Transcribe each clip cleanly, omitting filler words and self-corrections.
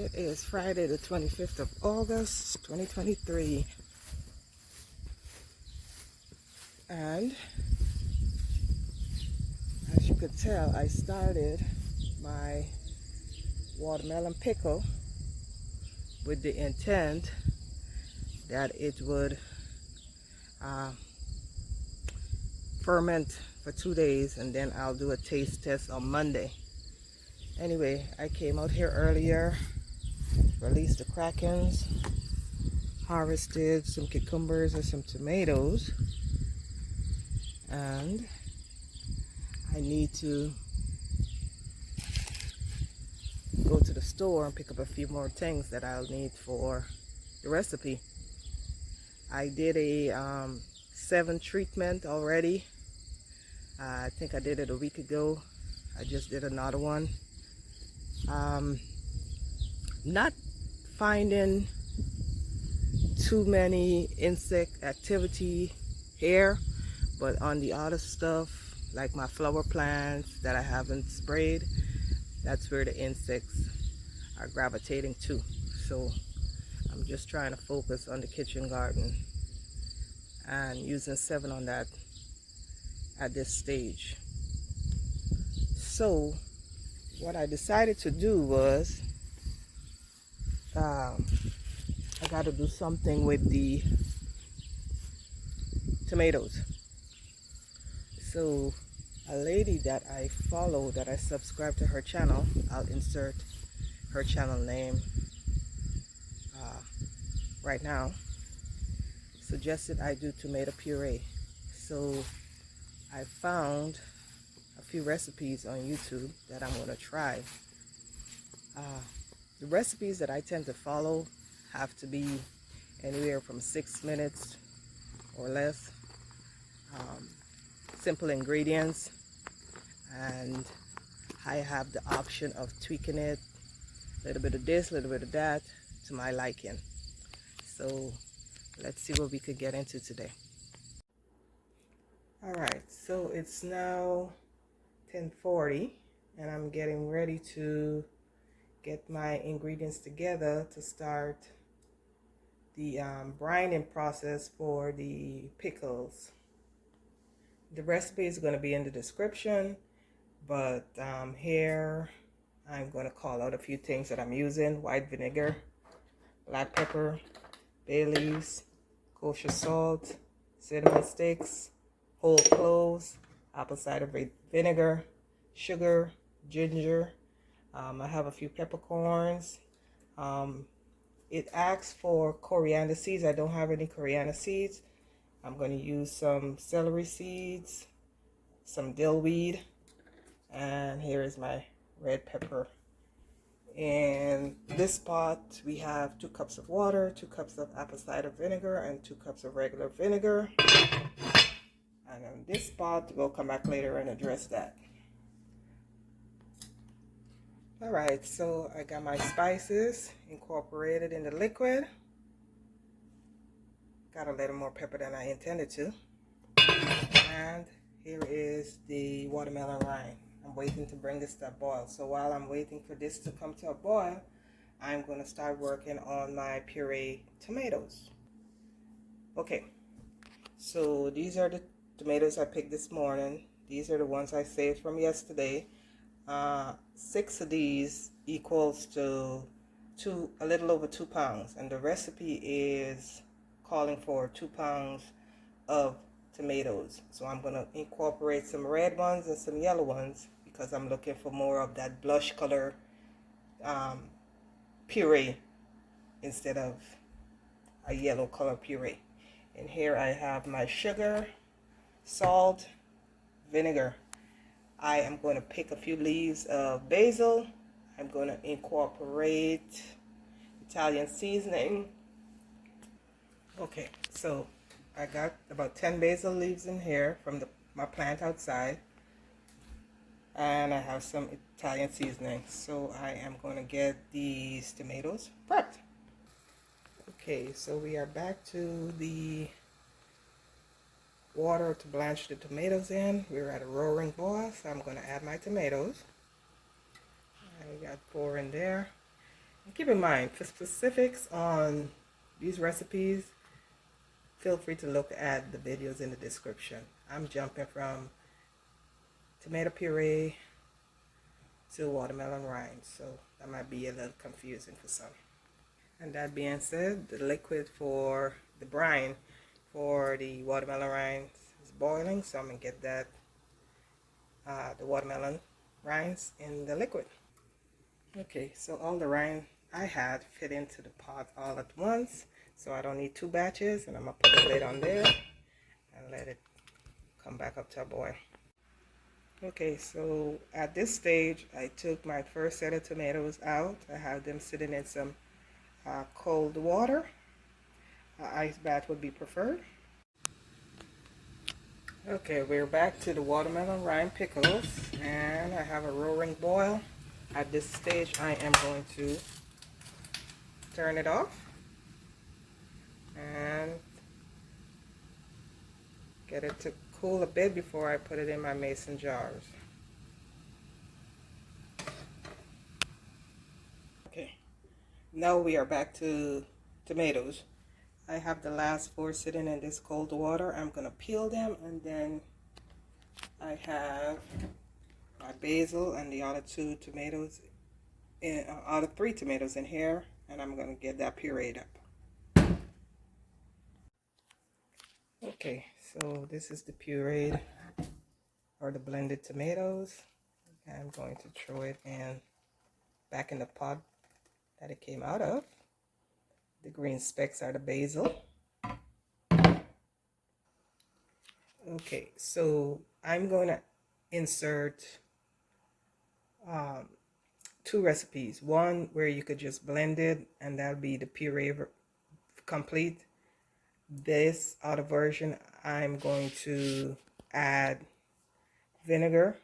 It is Friday the 25th of August 2023, and as you could tell, I started my watermelon pickle with the intent that it would ferment for 2 days, and then I'll do a taste test on Monday. Anyway, I came out here earlier, released the krakens, harvested some cucumbers and some tomatoes, and I need to go to the store and pick up a few more things that I'll need for the recipe. I did a 7 treatment already. I think I did it a week ago. I just did another one. Not finding too many insect activity here, but on the other stuff, like my flower plants that I haven't sprayed, that's where the insects are gravitating to. So I'm just trying to focus on the kitchen garden and using 7 on that at this stage. So what I decided to do was I got to do something with the tomatoes. So a lady that I follow, that I subscribe to her channel, I'll insert her channel name right now, suggested I do tomato puree. So I found a few recipes on YouTube that I'm going to try. The recipes that I tend to follow have to be anywhere from 6 minutes or less. Simple ingredients, and I have the option of tweaking it, a little bit of this, a little bit of that, to my liking. So let's see what we could get into today. Alright, so it's now 10:40 and I'm getting ready to get my ingredients together to start the brining process for the pickles. The recipe is going to be in the description, but here I'm going to call out a few things that I'm using: white vinegar, black pepper, bay leaves, kosher salt, cinnamon sticks, whole cloves, apple cider vinegar, sugar, ginger. I have a few peppercorns. It asks for coriander seeds. I don't have any coriander seeds. I'm going to use some celery seeds, some dill weed, and here is my red pepper. In this pot, we have 2 cups of water, 2 cups of apple cider vinegar, and 2 cups of regular vinegar. And on this pot, we'll come back later and address that. Alright, so I got my spices incorporated in the liquid. Got a little more pepper than I intended to. And here is the watermelon rind. I'm waiting to bring this to a boil. So while I'm waiting for this to come to a boil, I'm going to start working on my puree tomatoes. Okay, so these are the tomatoes I picked this morning. These are the ones I saved from yesterday. 6 of these equals to a little over 2 pounds, and the recipe is calling for 2 pounds of tomatoes. So I'm going to incorporate some red ones and some yellow ones because I'm looking for more of that blush color puree instead of a yellow color puree. And here I have my sugar, salt, vinegar. I am going to pick a few leaves of basil. I'm going to incorporate Italian seasoning. Okay, so I got about 10 basil leaves in here from my plant outside. And I have some Italian seasoning. So I am going to get these tomatoes prepped. Okay, so we are back to the water to blanch the tomatoes in. We're at a roaring boil, so I'm going to add my tomatoes. I got 4 in there. Keep in mind, for specifics on these recipes, feel free to look at the videos in the description. I'm jumping from tomato puree to watermelon rind, so that might be a little confusing for some. And that being said, the liquid for the brine for the watermelon rinds is boiling, so I'm going to get that the watermelon rinds in the liquid. Okay, so all the rind I had fit into the pot all at once, so I don't need 2 batches, and I'm going to put the lid on there and let it come back up to a boil. Okay, so at this stage, I took my first set of tomatoes out. I have them sitting in some cold water. Ice bath would be preferred. Okay, we're back to the watermelon rind pickles, and I have a roaring boil. At this stage, I am going to turn it off and get it to cool a bit before I put it in my mason jars. Okay, now we are back to tomatoes. I have the last 4 sitting in this cold water. I'm going to peel them, and then I have my basil and the other 2 tomatoes, other 3 tomatoes in here, and I'm going to get that pureed up. Okay, so this is the pureed or the blended tomatoes. I'm going to throw it in back in the pot that it came out of. The green specks are the basil. Okay, so I'm going to insert 2 recipes. One where you could just blend it and that'll be the puree complete. This other version, I'm going to add vinegar,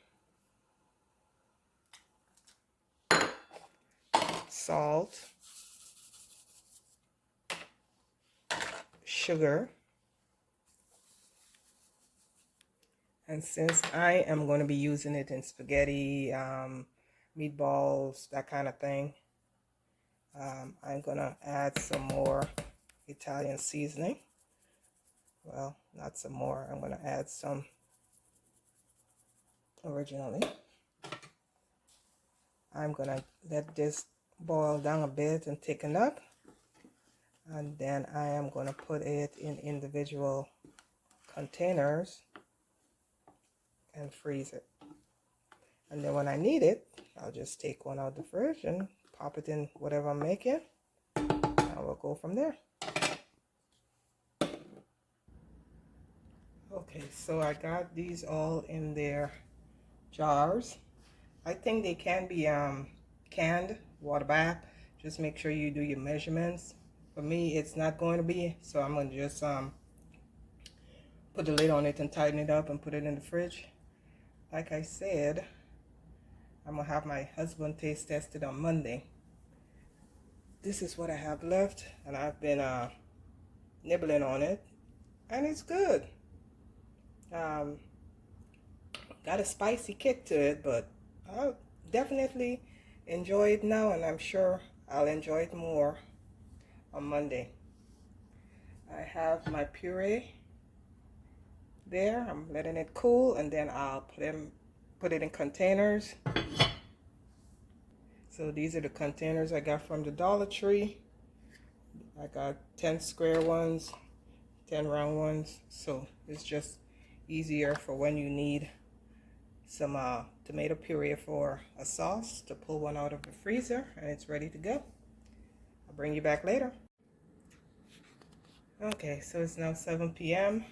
salt, sugar, and since I am going to be using it in spaghetti, meatballs, that kind of thing, I'm going to add some more Italian seasoning. Well, not some more. I'm going to add some originally. I'm going to let this boil down a bit and thicken up. And then I am going to put it in individual containers and freeze it. And then when I need it, I'll just take one out of the fridge and pop it in whatever I'm making. And we'll go from there. Okay, so I got these all in their jars. I think they can be canned, water bath. Just make sure you do your measurements. For me, it's not going to be, so I'm going to just put the lid on it and tighten it up and put it in the fridge. Like I said, I'm going to have my husband taste test it on Monday. This is what I have left, and I've been nibbling on it, and it's good. Got a spicy kick to it, but I'll definitely enjoy it now, and I'm sure I'll enjoy it more on Monday. I have my puree there. I'm letting it cool, and then I'll put it in containers. So these are the containers I got from the Dollar Tree. I got 10 square ones, 10 round ones, so it's just easier for when you need some tomato puree for a sauce to pull one out of the freezer, and it's ready to go. I'll bring you back later. Okay, so it's now 7 p.m.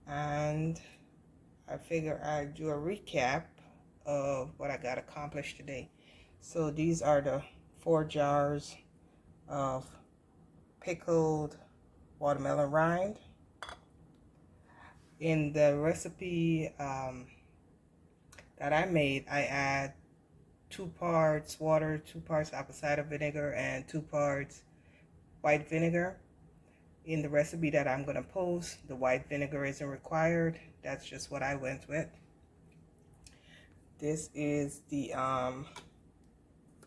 and I figure I'd do a recap of what I got accomplished today. So these are the 4 jars of pickled watermelon rind. In the recipe that I made, I add 2 parts water, 2 parts apple cider vinegar, and 2 parts white vinegar. In the recipe that I'm going to post, the white vinegar isn't required. That's just what I went with. This is the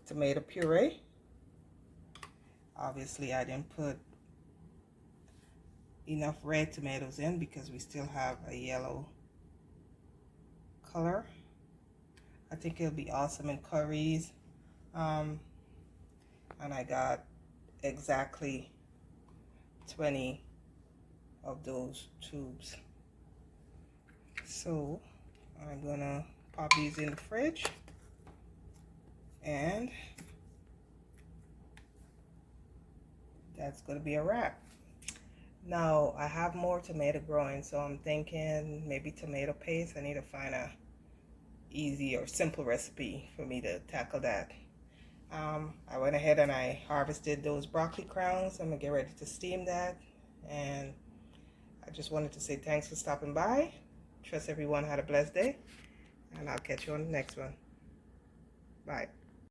tomato puree. Obviously I didn't put enough red tomatoes in because we still have a yellow color. I think it'll be awesome in curries. And I got exactly 20 of those tubes. So I'm gonna pop these in the fridge, and that's gonna be a wrap. Now I have more tomato growing, so I'm thinking maybe tomato paste. I need to find a easy or simple recipe for me to tackle that. I went ahead and I harvested those broccoli crowns. I'm gonna get ready to steam that, and I just wanted to say thanks for stopping by. Trust everyone had a blessed day, and I'll catch you on the next one. Bye.